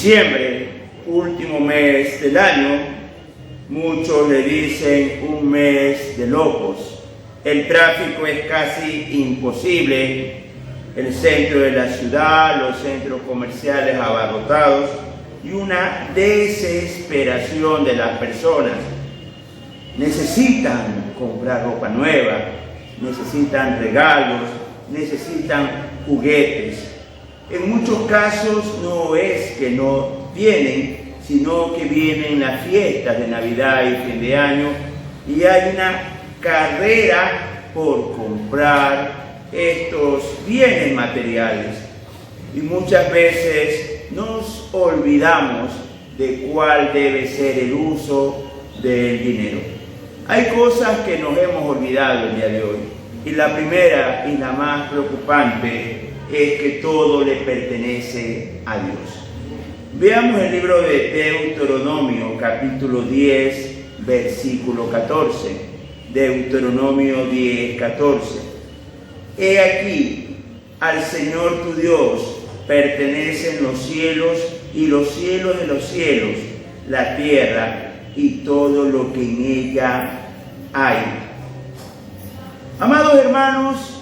Diciembre, último mes del año, muchos le dicen un mes de locos. El tráfico es casi imposible, el centro de la ciudad, los centros comerciales abarrotados y una desesperación de las personas. Necesitan comprar ropa nueva, necesitan regalos, necesitan juguetes. En muchos casos no es que no vienen, sino que vienen las fiestas de Navidad y fin de año y hay una carrera por comprar estos bienes materiales. Y muchas veces nos olvidamos de cuál debe ser el uso del dinero. Hay cosas que nos hemos olvidado el día de hoy. Y la primera y la más preocupante es que todo le pertenece a Dios. Veamos el libro de Deuteronomio, capítulo 10, versículo 14. Deuteronomio 10, 14. He aquí, al Señor tu Dios pertenecen los cielos y los cielos de los cielos, la tierra y todo lo que en ella hay. Amados hermanos,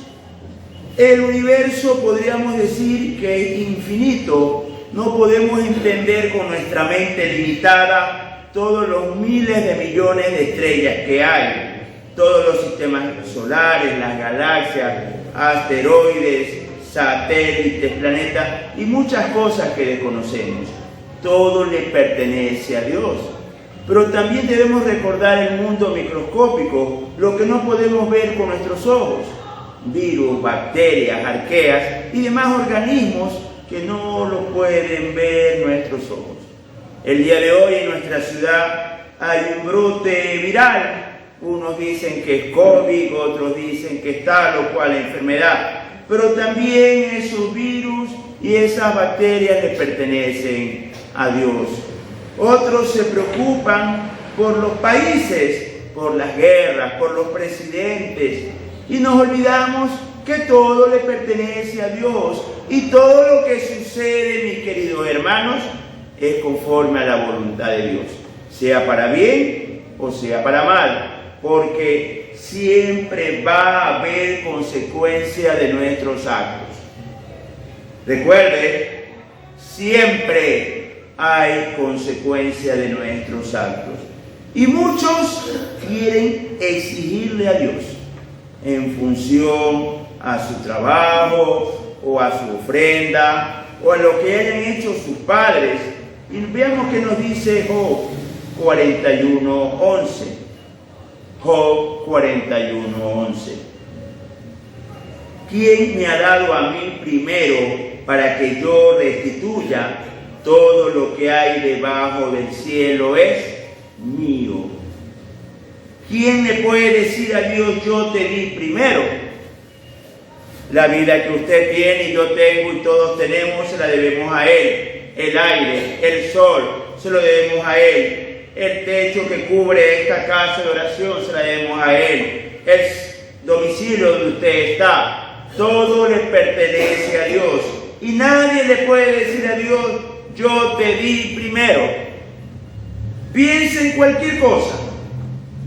el universo podríamos decir que es infinito. No podemos entender con nuestra mente limitada todos los miles de millones de estrellas que hay, todos los sistemas solares, las galaxias, asteroides, satélites, planetas y muchas cosas que desconocemos. Todo le pertenece a Dios. Pero también debemos recordar el mundo microscópico, lo que no podemos ver con nuestros ojos. Virus, bacterias, arqueas y demás organismos que no lo pueden ver nuestros ojos. El día de hoy en nuestra ciudad hay un brote viral. Unos dicen que es COVID, otros dicen que es tal o cual enfermedad. Pero también esos virus y esas bacterias le pertenecen a Dios. Otros se preocupan por los países, por las guerras, por los presidentes. Y nos olvidamos que todo le pertenece a Dios. Y todo lo que sucede, mis queridos hermanos, es conforme a la voluntad de Dios. Sea para bien o sea para mal. Porque siempre va a haber consecuencia de nuestros actos. Recuerde, siempre hay consecuencia de nuestros actos. Y muchos quieren exigirle a Dios en función a su trabajo o a su ofrenda o a lo que hayan hecho sus padres. Y veamos qué nos dice Job 41:11. Job 41:11. ¿Quién me ha dado a mí primero para que yo restituya? Todo lo que hay debajo del cielo es mío. ¿Quién le puede decir a Dios, yo te di primero? La vida que usted tiene y yo tengo y todos tenemos, se la debemos a Él. El aire, el sol, se lo debemos a Él. El techo que cubre esta casa de oración, se la debemos a Él. El domicilio donde usted está, todo le pertenece a Dios. Y nadie le puede decir a Dios, yo te di primero. Piensa en cualquier cosa,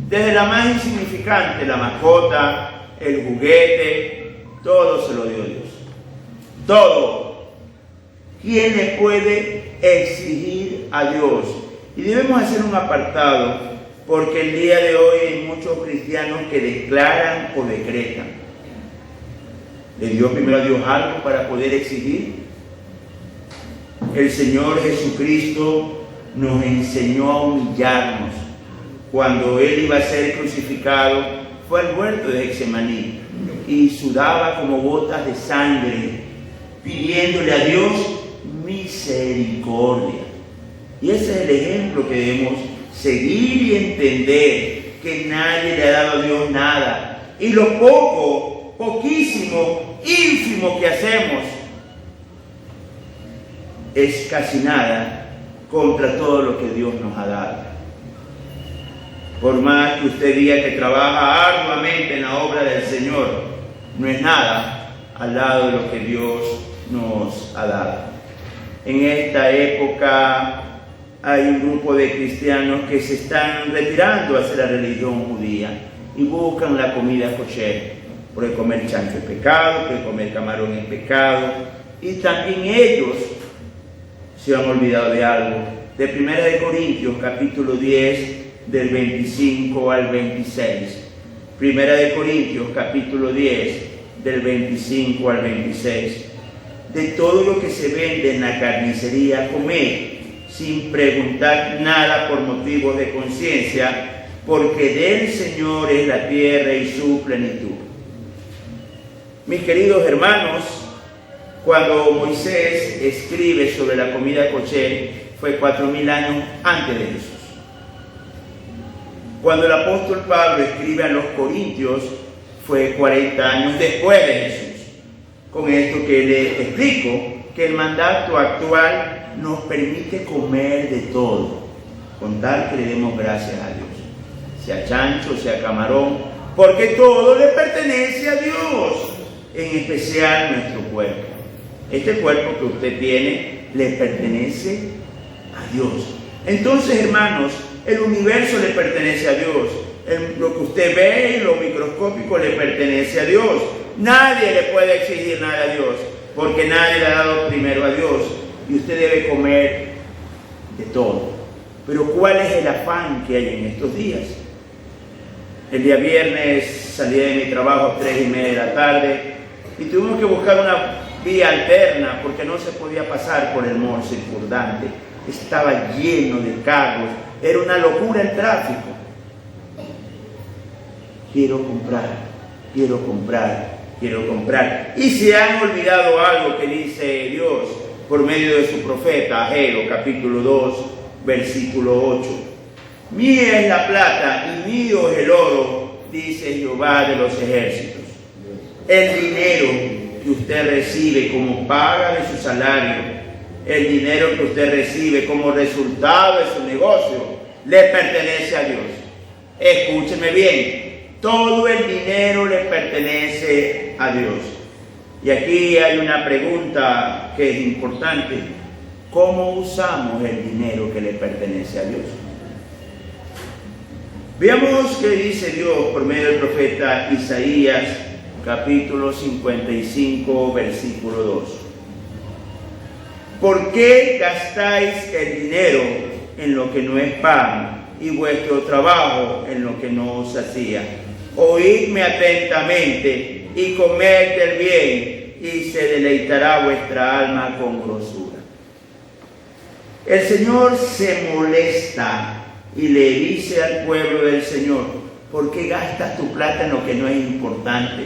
desde la más insignificante, la mascota, el juguete, todo se lo dio Dios. Todo. ¿Quién le puede exigir a Dios? Y debemos hacer un apartado, porque el día de hoy hay muchos cristianos que declaran o decretan. ¿Le dio primero a Dios algo para poder exigir? El Señor Jesucristo nos enseñó a humillarnos. Cuando Él iba a ser crucificado, fue al huerto de Getsemaní y sudaba como gotas de sangre, pidiéndole a Dios misericordia. Y ese es el ejemplo que debemos seguir y entender, que nadie le ha dado a Dios nada. Y lo poco, poquísimo, ínfimo que hacemos es casi nada contra todo lo que Dios nos ha dado. Por más que usted diga que trabaja arduamente en la obra del Señor, no es nada al lado de lo que Dios nos ha dado. En esta época hay un grupo de cristianos que se están retirando hacia la religión judía y buscan la comida kosher, porque comer chancho es pecado, porque comer camarón es pecado, y también ellos se han olvidado de algo. De 1 Corintios capítulo 10 del 25 al 26. 1 Corintios capítulo 10 del 25 al 26. De todo lo que se vende en la carnicería, comed, sin preguntar nada por motivos de conciencia, porque del Señor es la tierra y su plenitud. Mis queridos hermanos, cuando Moisés escribe sobre la comida kosher, fue 4000 años antes de Jesús. Cuando el apóstol Pablo escribe a los Corintios, fue 40 años después de Jesús. Con esto que le explico, que el mandato actual nos permite comer de todo, con tal que le demos gracias a Dios, sea chancho, sea camarón, porque todo le pertenece a Dios, en especial nuestro cuerpo. Este cuerpo que usted tiene le pertenece a Dios. Entonces, hermanos, el universo le pertenece a Dios. Lo que usted ve y lo microscópico le pertenece a Dios. Nadie le puede exigir nada a Dios, porque nadie le ha dado primero a Dios. Y usted debe comer de todo. Pero ¿cuál es el afán que hay en estos días? El día viernes salí de mi trabajo a 3:30 de la tarde y tuvimos que buscar una vía alterna porque no se podía pasar por el mall circundante. Estaba lleno de carros, era una locura el tráfico. Quiero comprar. Y se han olvidado algo que dice Dios por medio de su profeta Ageo, capítulo 2, versículo 8. Mía es la plata y mío es el oro, dice Jehová de los ejércitos. El dinero que usted recibe como paga de su salario, el dinero que usted recibe como resultado de su negocio, le pertenece a Dios. Escúcheme bien. Todo el dinero le pertenece a Dios. Y aquí hay una pregunta que es importante. ¿Cómo usamos el dinero que le pertenece a Dios? Veamos qué dice Dios por medio del profeta Isaías, capítulo 55, versículo 2. ¿Por qué gastáis el dinero en lo que no es pan y vuestro trabajo en lo que no os hacía? Oídme atentamente y comed el bien, y se deleitará vuestra alma con grosura. El Señor se molesta y le dice al pueblo del Señor: ¿por qué gastas tu plata en lo que no es importante?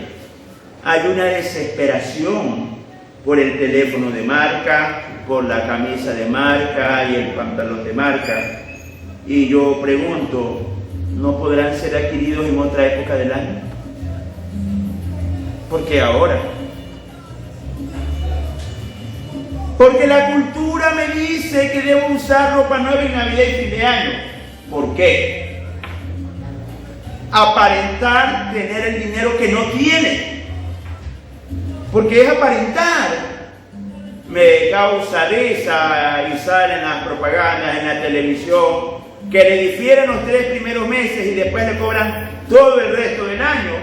Hay una desesperación por el teléfono de marca, por la camisa de marca y el pantalón de marca. Y yo pregunto, ¿no podrán ser adquiridos en otra época del año? ¿Por qué ahora? Porque la cultura me dice que debo usar ropa nueva en Navidad y fin de año. ¿Por qué? Aparentar tener el dinero que no tiene. Porque es aparentar. Me causa risa y salen las propagandas en la televisión que le difieren los 3 primeros meses y después le cobran todo el resto del año.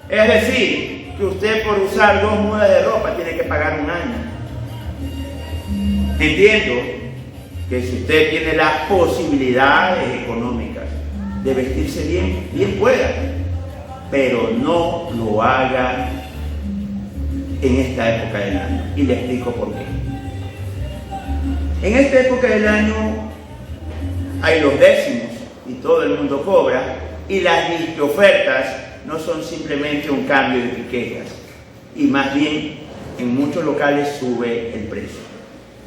Es decir, que usted por usar 2 mudas de ropa tiene que pagar un año. Entiendo que si usted tiene las posibilidades económicas de vestirse bien, bien pueda, pero no lo haga en esta época del año. Y le explico por qué. En esta época del año hay los décimos y todo el mundo cobra, y las ofertas no son simplemente un cambio de etiquetas, y más bien en muchos locales sube el precio.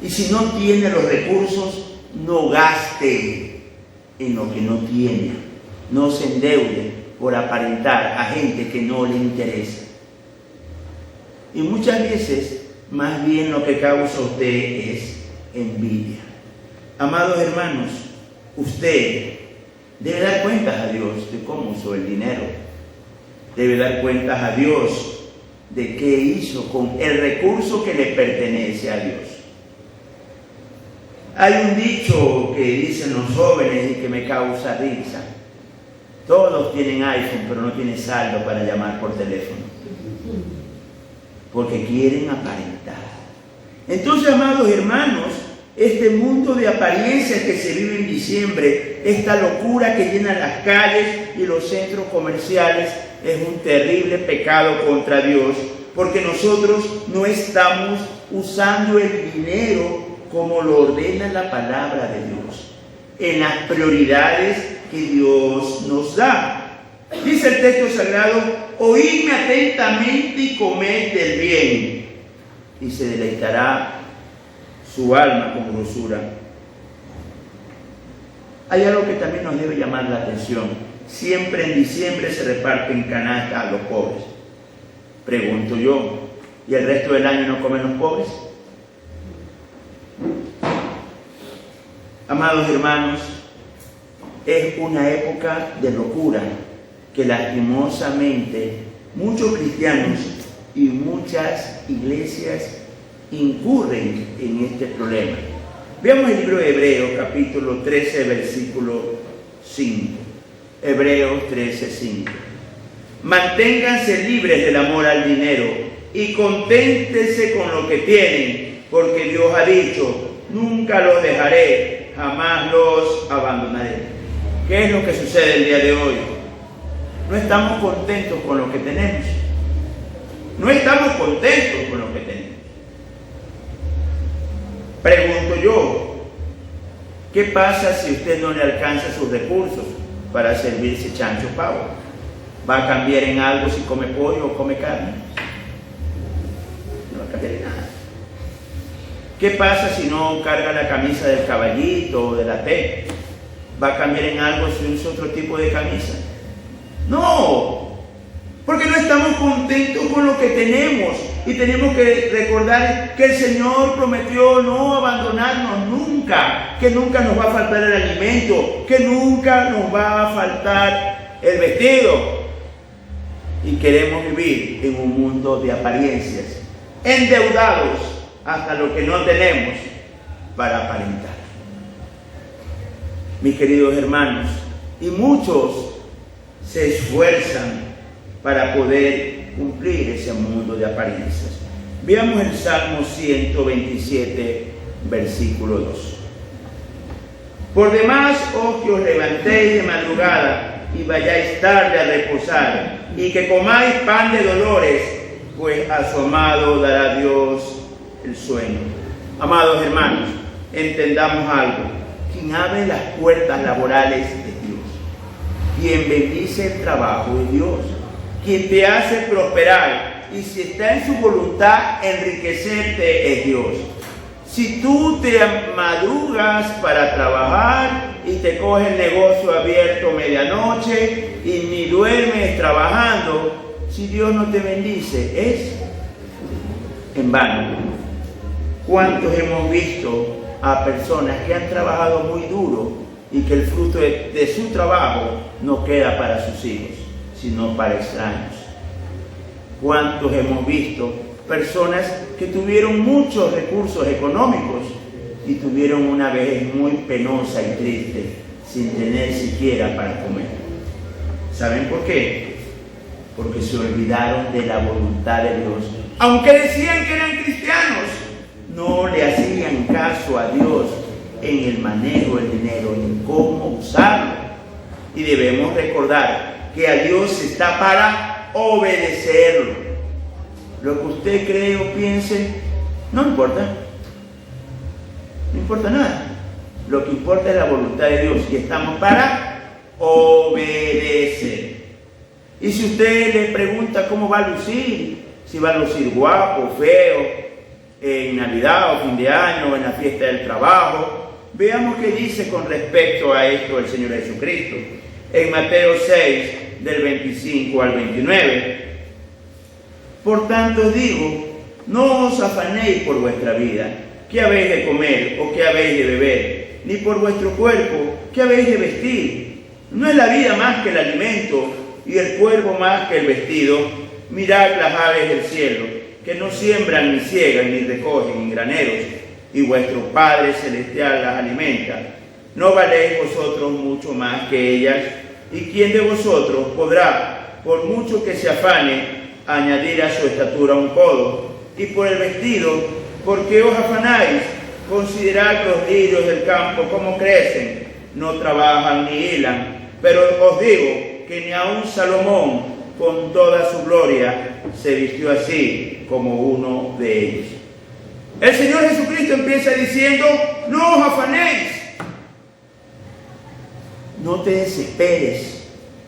Y si no tiene los recursos, no gaste en lo que no tiene, no se endeude por aparentar a gente que no le interesa. Y muchas veces, más bien lo que causa usted es envidia. Amados hermanos, usted debe dar cuentas a Dios de cómo usó el dinero. Debe dar cuentas a Dios de qué hizo con el recurso que le pertenece a Dios. Hay un dicho que dicen los jóvenes y que me causa risa. Todos tienen iPhone, pero no tienen saldo para llamar por teléfono. Porque quieren aparentar. Entonces, amados hermanos, este mundo de apariencias que se vive en diciembre, esta locura que llena las calles y los centros comerciales, es un terrible pecado contra Dios, porque nosotros no estamos usando el dinero como lo ordena la palabra de Dios, en las prioridades que Dios nos da. Dice el texto sagrado: oídme atentamente y comed del bien, y se deleitará su alma con grosura. Hay algo que también nos debe llamar la atención. Siempre en diciembre se reparten canastas a los pobres. Pregunto yo, ¿y el resto del año no comen los pobres? Amados hermanos, es una época de locura que lastimosamente muchos cristianos y muchas iglesias incurren en este problema. Veamos el libro de Hebreos, capítulo 13, versículo 5. Hebreos 13, 5. Manténganse libres del amor al dinero y conténtense con lo que tienen, porque Dios ha dicho: nunca los dejaré, jamás los abandonaré. ¿Qué es lo que sucede el día de hoy? No estamos contentos con lo que tenemos. No estamos contentos con lo que tenemos. Pregunto yo, ¿qué pasa si usted no le alcanza sus recursos para servirse chancho pavo? ¿Va a cambiar en algo si come pollo o come carne? No va a cambiar en nada. ¿Qué pasa si no carga la camisa del caballito o de la T? ¿Va a cambiar en algo si usa otro tipo de camisa? No, porque no estamos contentos con lo que tenemos y tenemos que recordar que el Señor prometió no abandonarnos nunca, que nunca nos va a faltar el alimento, que nunca nos va a faltar el vestido. Y queremos vivir en un mundo de apariencias, endeudados hasta lo que no tenemos para aparentar. Mis queridos hermanos, y muchos se esfuerzan para poder cumplir ese mundo de apariencias. Veamos el Salmo 127, versículo 2. Por demás, que os levantéis de madrugada y vayáis tarde a reposar, y que comáis pan de dolores, pues a su amado dará Dios el sueño. Amados hermanos, entendamos algo. Quien abre las puertas laborales es Dios. Quien bendice el trabajo es Dios. Quien te hace prosperar y si está en su voluntad enriquecerte es Dios. Si tú te madrugas para trabajar y te coges el negocio abierto medianoche y ni duermes trabajando, si Dios no te bendice, es en vano. ¿Cuántos hemos visto a personas que han trabajado muy duro y que el fruto de su trabajo no queda para sus hijos, sino para extraños? ¿Cuántos hemos visto personas que tuvieron muchos recursos económicos y tuvieron una vejez muy penosa y triste, sin tener siquiera para comer? ¿Saben por qué? Porque se olvidaron de la voluntad de Dios. Aunque decían que eran cristianos, no le hacían caso a Dios en el manejo del dinero, en cómo usarlo. Y debemos recordar que a Dios está para obedecerlo. Lo que usted cree o piense, no importa. No importa nada. Lo que importa es la voluntad de Dios y estamos para obedecer. Y si usted le pregunta cómo va a lucir, si va a lucir guapo, feo, en Navidad o fin de año o en la fiesta del trabajo, veamos qué dice con respecto a esto el Señor Jesucristo. En Mateo 6, del 25 al 29. Por tanto os digo, no os afanéis por vuestra vida, qué habéis de comer o qué habéis de beber, ni por vuestro cuerpo, qué habéis de vestir. ¿No es la vida más que el alimento y el cuerpo más que el vestido? Mirad las aves del cielo, que no siembran ni ciegan ni recogen en graneros, y vuestro Padre Celestial las alimenta. ¿No valéis vosotros mucho más que ellas? ¿Y quién de vosotros podrá, por mucho que se afane, añadir a su estatura un codo? Y por el vestido, ¿por qué os afanáis? Considerad los lirios del campo cómo crecen, no trabajan ni hilan. Pero os digo que ni aun Salomón, con toda su gloria, se vistió así como uno de ellos. El Señor Jesucristo empieza diciendo: no os afanéis. No te desesperes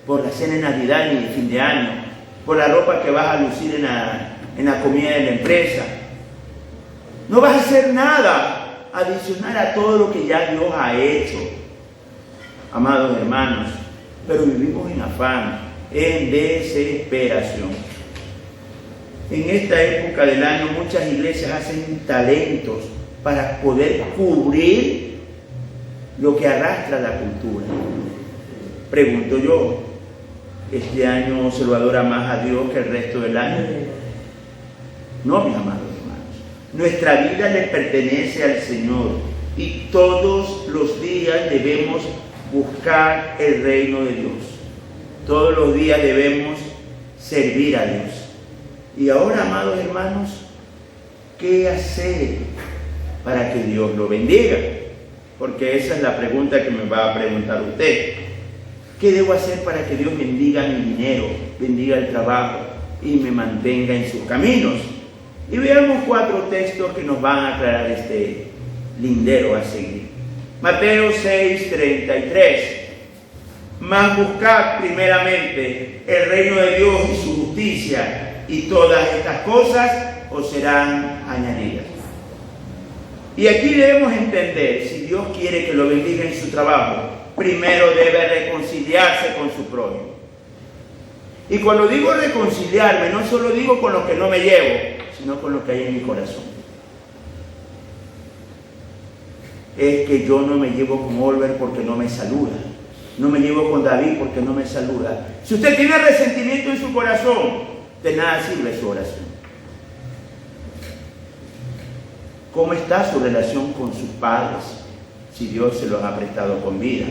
por la cena de Navidad ni de fin de año, por la ropa que vas a lucir en la comida de la empresa. No vas a hacer nada adicional a todo lo que ya Dios ha hecho, amados hermanos, pero vivimos en afán, en desesperación. En esta época del año muchas iglesias hacen talentos para poder cubrir lo que arrastra la cultura. Pregunto yo, ¿este año se lo adora más a Dios que el resto del año? No, mis amados hermanos. Nuestra vida le pertenece al Señor y todos los días debemos buscar el reino de Dios. Todos los días debemos servir a Dios. Y ahora, amados hermanos, ¿qué hacer para que Dios lo bendiga? Porque esa es la pregunta que me va a preguntar usted. ¿Qué debo hacer para que Dios bendiga mi dinero, bendiga el trabajo y me mantenga en sus caminos? Y veamos 4 textos que nos van a aclarar este lindero a seguir. Mateo 6:33. Mas buscad primeramente el reino de Dios y su justicia, y todas estas cosas os serán añadidas. Y aquí debemos entender, si Dios quiere que lo bendiga en su trabajo, primero debe reconciliarse con su prójimo. Y cuando digo reconciliarme, no solo digo con lo que no me llevo, sino con lo que hay en mi corazón. Es que yo no me llevo con Oliver porque no me saluda. No me llevo con David porque no me saluda. Si usted tiene resentimiento en su corazón, de nada sirve su oración. ¿Cómo está su relación con sus padres? Si Dios se los ha prestado con vida.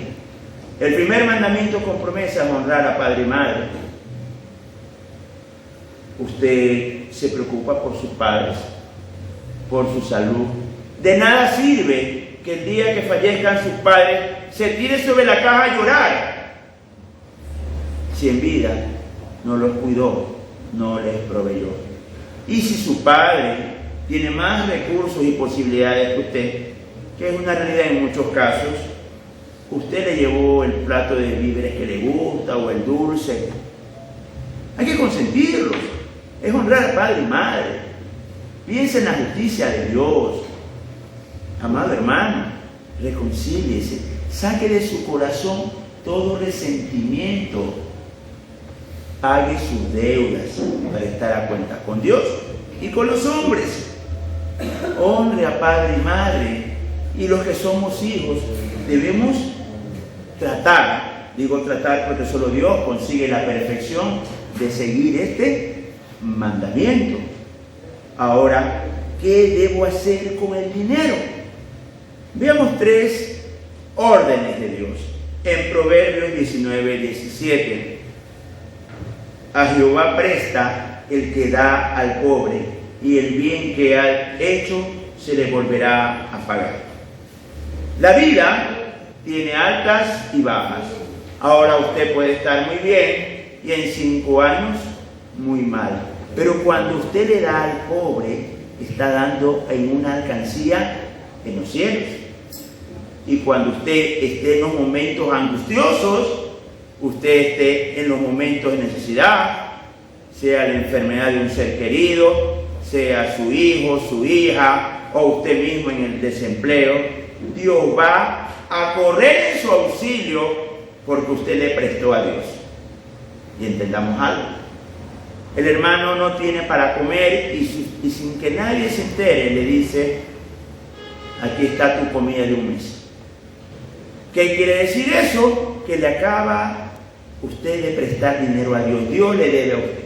El primer mandamiento con promesa es honrar a padre y madre. Usted se preocupa por sus padres, por su salud. De nada sirve que el día que fallezcan sus padres se tire sobre la caja a llorar, si en vida no los cuidó, no les proveyó. Y si su padre tiene más recursos y posibilidades que usted, que es una realidad en muchos casos, usted le llevó el plato de víveres que le gusta o el dulce, hay que consentirlos. Es honrar a padre y madre. Piensa en la justicia de Dios. Amado hermano, reconcíliese, saque de su corazón todo resentimiento, pague sus deudas para estar a cuenta con Dios y con los hombres. Honre a padre y madre, y los que somos hijos debemos tratar, digo tratar porque solo Dios consigue la perfección de seguir este mandamiento. Ahora, ¿qué debo hacer con el dinero? Veamos 3 órdenes de Dios. En Proverbios 19:17. A Jehová presta el que da al pobre, y el bien que ha hecho se le volverá a pagar. La vida tiene altas y bajas. Ahora usted puede estar muy bien y en 5 años muy mal. Pero cuando usted le da al pobre, está dando en una alcancía en los cielos. Y cuando usted esté en los momentos angustiosos, usted esté en los momentos de necesidad, sea la enfermedad de un ser querido, sea su hijo, su hija, o usted mismo en el desempleo, Dios va a correr en su auxilio porque usted le prestó a Dios. Y entendamos algo. El hermano no tiene para comer y sin que nadie se entere le dice: aquí está tu comida de un mes. ¿Qué quiere decir eso? Que le acaba usted de prestar dinero a Dios. Dios le debe a usted.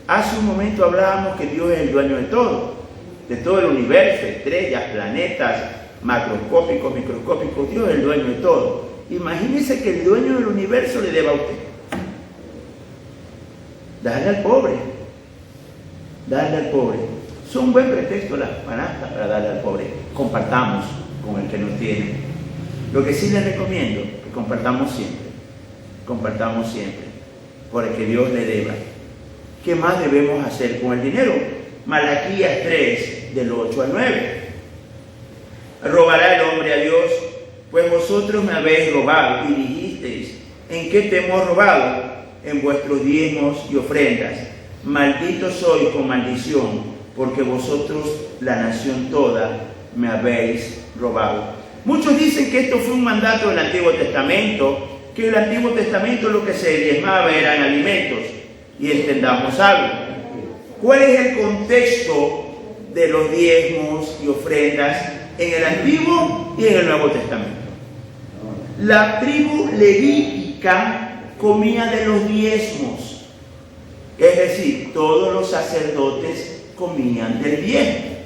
Hace un momento hablábamos que Dios es el dueño de todo. de todo el universo, estrellas, planetas, macroscópicos, microscópicos. Dios es el dueño de todo. Imagínese que el dueño del universo le deba a usted. Dale al pobre. Darle al pobre. Es un buen pretexto las canastas para darle al pobre. Compartamos con el que nos tiene. Lo que sí les recomiendo, que compartamos siempre. Compartamos siempre. Por el que Dios le deba. ¿Qué más debemos hacer con el dinero? Malaquías 3, del 8 al 9. Robará el hombre a Dios, pues vosotros me habéis robado y dijisteis, ¿en qué te hemos robado? En vuestros diezmos y ofrendas. Maldito soy con maldición, porque vosotros, la nación toda, me habéis robado. Muchos dicen que esto fue un mandato del Antiguo Testamento, que el Antiguo Testamento lo que se diezmaba eran alimentos. Y entendamos algo. ¿Cuál es el contexto de los diezmos y ofrendas en el Antiguo y en el Nuevo Testamento? La tribu levítica comía de los diezmos. Es decir, todos los sacerdotes comían del diezmo.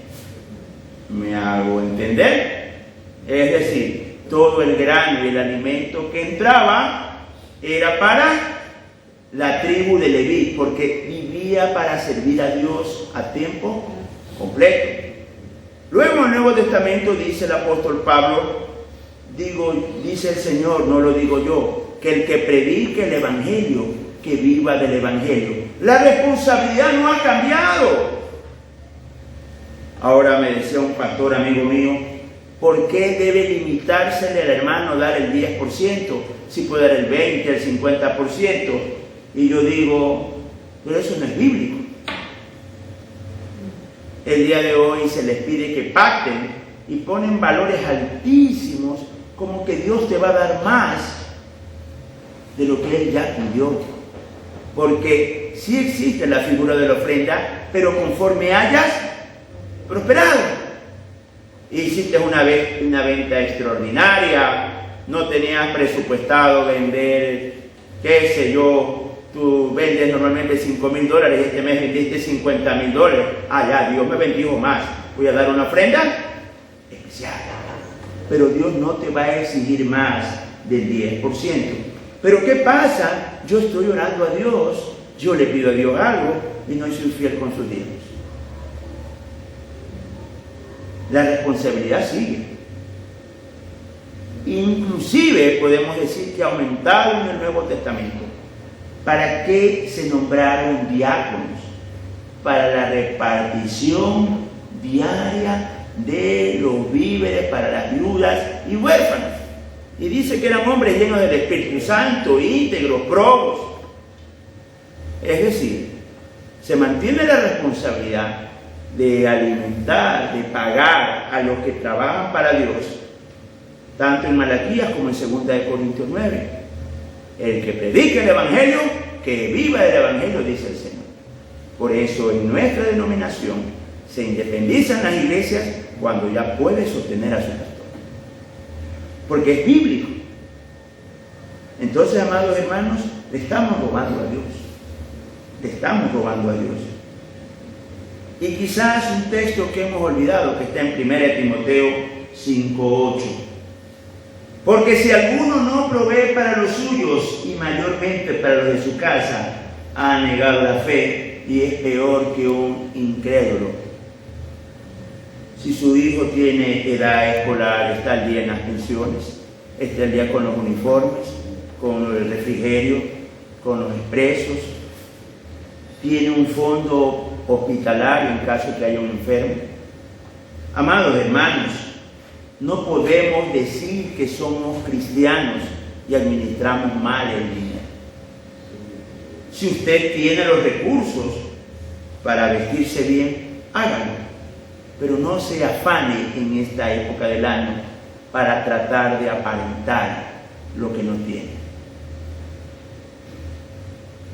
¿Me hago entender? Es decir, todo el grano y el alimento que entraba era para la tribu de Leví, porque vivía para servir a Dios a tiempo completo. Luego en el Nuevo Testamento dice el apóstol Pablo, dice el Señor, no lo digo yo, que el que predique el Evangelio, que viva del Evangelio. La responsabilidad no ha cambiado. Ahora me decía un pastor amigo mío, ¿por qué debe limitársele al hermano dar el 10%? Si puede dar el 20%, el 50%. Y yo digo, pero eso no es bíblico. El día de hoy se les pide que pacten y ponen valores altísimos, como que Dios te va a dar más de lo que Él ya pidió. Porque sí existe la figura de la ofrenda, pero conforme hayas prosperado. Hiciste una venta extraordinaria, no tenías presupuestado vender, qué sé yo, tú vendes normalmente $5,000 y este mes vendiste $50,000. Ya, Dios me bendijo más. Voy a dar una ofrenda especial. Pero Dios no te va a exigir más del 10%. Pero ¿qué pasa? Yo estoy orando a Dios, yo le pido a Dios algo y no soy fiel con sus diezmos. La responsabilidad sigue. Inclusive podemos decir que ha aumentado en el Nuevo Testamento. ¿Para qué se nombraron diáconos? Para la repartición diaria de los víveres para las viudas y huérfanos. Y dice que eran hombres llenos del Espíritu Santo, íntegros, probos. Es decir, se mantiene la responsabilidad de alimentar, de pagar a los que trabajan para Dios, tanto en Malaquías como en 2 Corintios 9. El que predique el Evangelio, que viva el Evangelio, dice el Señor. Por eso en nuestra denominación se independizan las iglesias cuando ya puede sostener a su pastor. Porque es bíblico. Entonces, amados hermanos, le estamos robando a Dios. Le estamos robando a Dios. Y quizás un texto que hemos olvidado, que está en 1 Timoteo 5:8. Porque si alguno no provee para los suyos y mayormente para los de su casa, ha negado la fe y es peor que un incrédulo. Si su hijo tiene edad escolar, está al día en las pensiones, está al día con los uniformes, con el refrigerio, con los expresos, tiene un fondo hospitalario en caso de que haya un enfermo. Amados hermanos, no podemos decir que somos cristianos y administramos mal el dinero. Si usted tiene los recursos para vestirse bien, hágalo. Pero no se afane en esta época del año para tratar de aparentar lo que no tiene.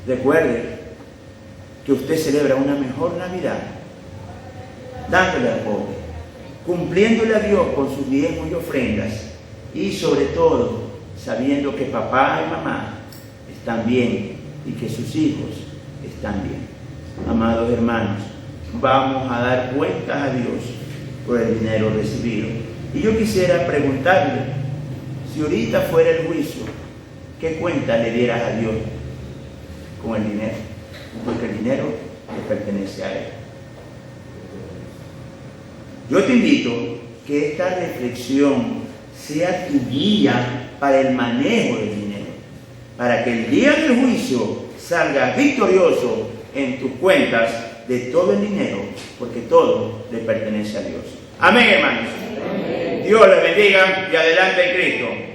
Recuerde que usted celebra una mejor Navidad dándole al pobre, cumpliéndole a Dios con sus diezmos y ofrendas, y sobre todo sabiendo que papá y mamá están bien y que sus hijos están bien. Amados hermanos, vamos a dar cuentas a Dios por el dinero recibido. Y yo quisiera preguntarle, si ahorita fuera el juicio, ¿qué cuenta le dieras a Dios con el dinero? Porque el dinero le pertenece a Él. Yo te invito que esta reflexión sea tu guía para el manejo del dinero, para que el día del juicio salgas victorioso en tus cuentas de todo el dinero, porque todo le pertenece a Dios. Amén, hermanos. Amén. Dios les bendiga y adelante en Cristo.